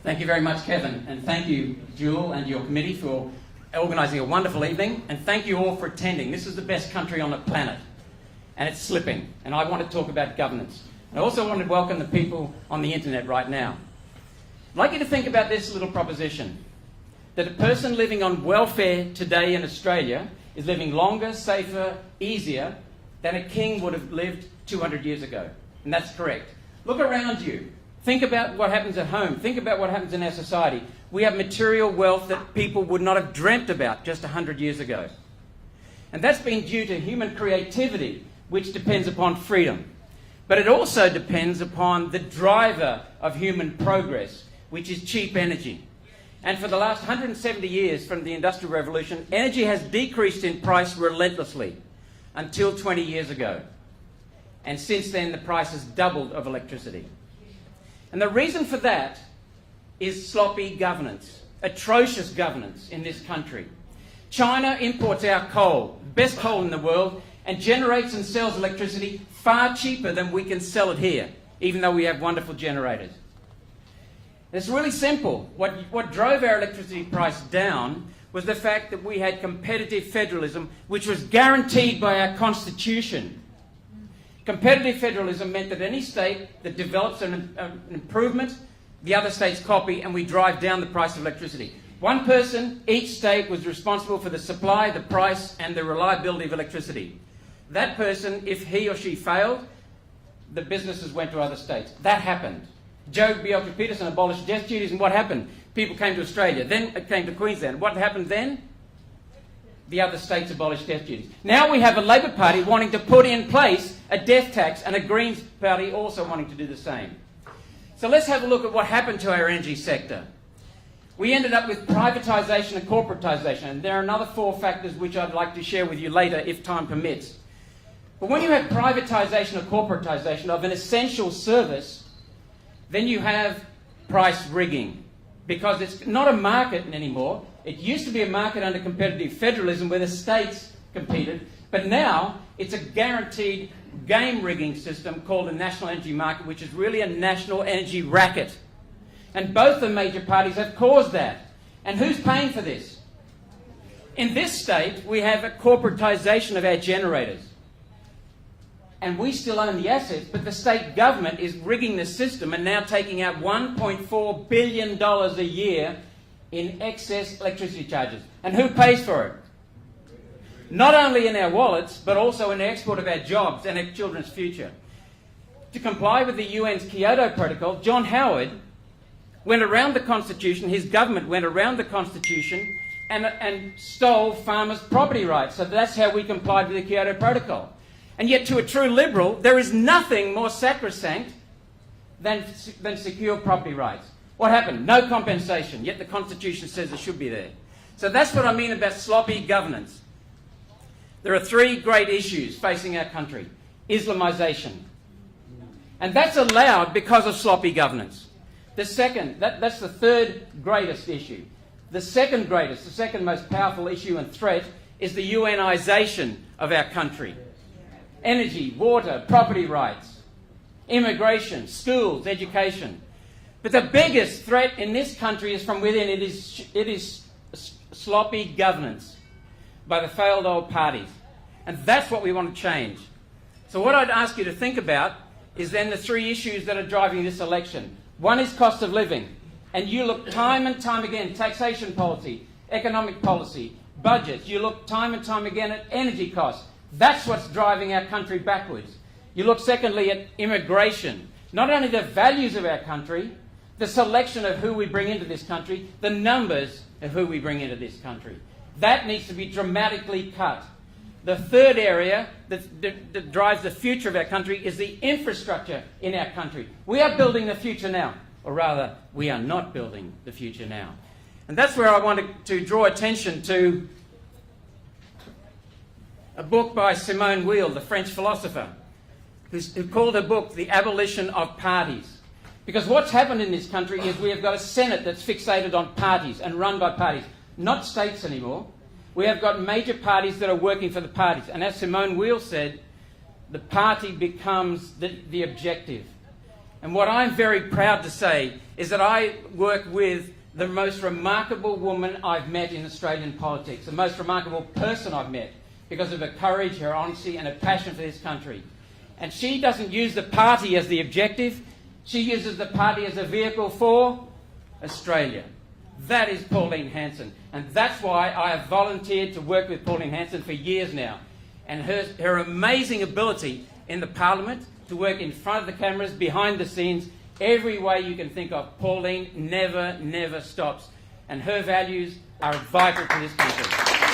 Thank you very much, Kevin, and thank you, Jewel, and your committee for organising a wonderful evening, and thank you all for attending. This is the best country on the planet, and it's slipping, and I want to talk about governance. I also want to welcome the people on the internet right now. I'd like you to think about this little proposition, that a person living on welfare today in Australia is living longer, safer, easier than a king would have lived 200 years ago. And that's correct. Look around you. Think about what happens at home. Think about what happens in our society. We have material wealth that people would not have dreamt about just 100 years ago. And that's been due to human creativity, which depends upon freedom. But it also depends upon the driver of human progress, which is cheap energy. And for the last 170 years from the Industrial Revolution, energy has decreased in price relentlessly until 20 years ago. And since then, the price has doubled of electricity. And the reason for that is sloppy governance, atrocious governance in this country. China imports our coal, best coal in the world, and generates and sells electricity far cheaper than we can sell it here, even though we have wonderful generators. It's really simple. What drove our electricity price down was the fact that we had competitive federalism, which was guaranteed by our constitution. Competitive federalism meant that any state that develops an improvement, the other states copy, and we drive down the price of electricity. One person, each state, was responsible for the supply, the price, and the reliability of electricity. That person, if he or she failed, the businesses went to other states. That happened. Joe Bjelke-Petersen abolished death duties, and what happened? People came to Australia. Then it came to Queensland. What happened then? The other states abolished death duties. Now we have a Labor Party wanting to put in place a death tax, and a Greens Party also wanting to do the same. So let's have a look at what happened to our energy sector. We ended up with privatisation and corporatisation, and there are another 4 factors which I'd like to share with you later if time permits. But when you have privatisation or corporatisation of an essential service, then you have price rigging, because it's not a market anymore. It used to be a market under competitive federalism where the states competed, but now it's a guaranteed game rigging system called a national energy market, which is really a national energy racket. And both the major parties have caused that. And who's paying for this? In this state, we have a corporatisation of our generators. And we still own the assets, but the state government is rigging the system and now taking out $1.4 billion a year in excess electricity charges. And who pays for it? Not only in our wallets, but also in the export of our jobs and our children's future. To comply with the UN's Kyoto Protocol, John Howard went around the Constitution, his government went around the Constitution and stole farmers' property rights. So that's how we complied with the Kyoto Protocol. And yet, to a true liberal, there is nothing more sacrosanct than secure property rights. What happened? No compensation, yet the Constitution says it should be there. So that's what I mean about sloppy governance. There are 3 great issues facing our country. Islamisation. And that's allowed because of sloppy governance. The second, that's the 3rd greatest issue. The second greatest, the second most powerful issue and threat is the UNisation of our country. Energy, water, property rights, immigration, schools, education. But the biggest threat in this country is from within. It is sloppy governance by the failed old parties. And that's what we want to change. So what I'd ask you to think about is then the 3 issues that are driving this election. One is cost of living. And you look time and time again, taxation policy, economic policy, budgets. You look time and time again at energy costs. That's what's driving our country backwards. You look secondly at immigration. Not only the values of our country, the selection of who we bring into this country, the numbers of who we bring into this country. That needs to be dramatically cut. The 3rd area that drives the future of our country is the infrastructure in our country. We are building the future now, or rather, we are not building the future now. And that's where I wanted to draw attention to a book by Simone Weil, the French philosopher, who called her book The Abolition of Parties. Because what's happened in this country is we have got a Senate that's fixated on parties and run by parties, not states anymore. We have got major parties that are working for the parties. And as Simone Weil said, the party becomes the objective. And what I'm very proud to say is that I work with the most remarkable woman I've met in Australian politics, the most remarkable person I've met, because of her courage, her honesty and her passion for this country. And she doesn't use the party as the objective, she uses the party as a vehicle for Australia. That is Pauline Hanson. And that's why I have volunteered to work with Pauline Hanson for years now. And her amazing ability in the Parliament to work in front of the cameras, behind the scenes, every way you can think of. Pauline never stops. And her values are vital to this country.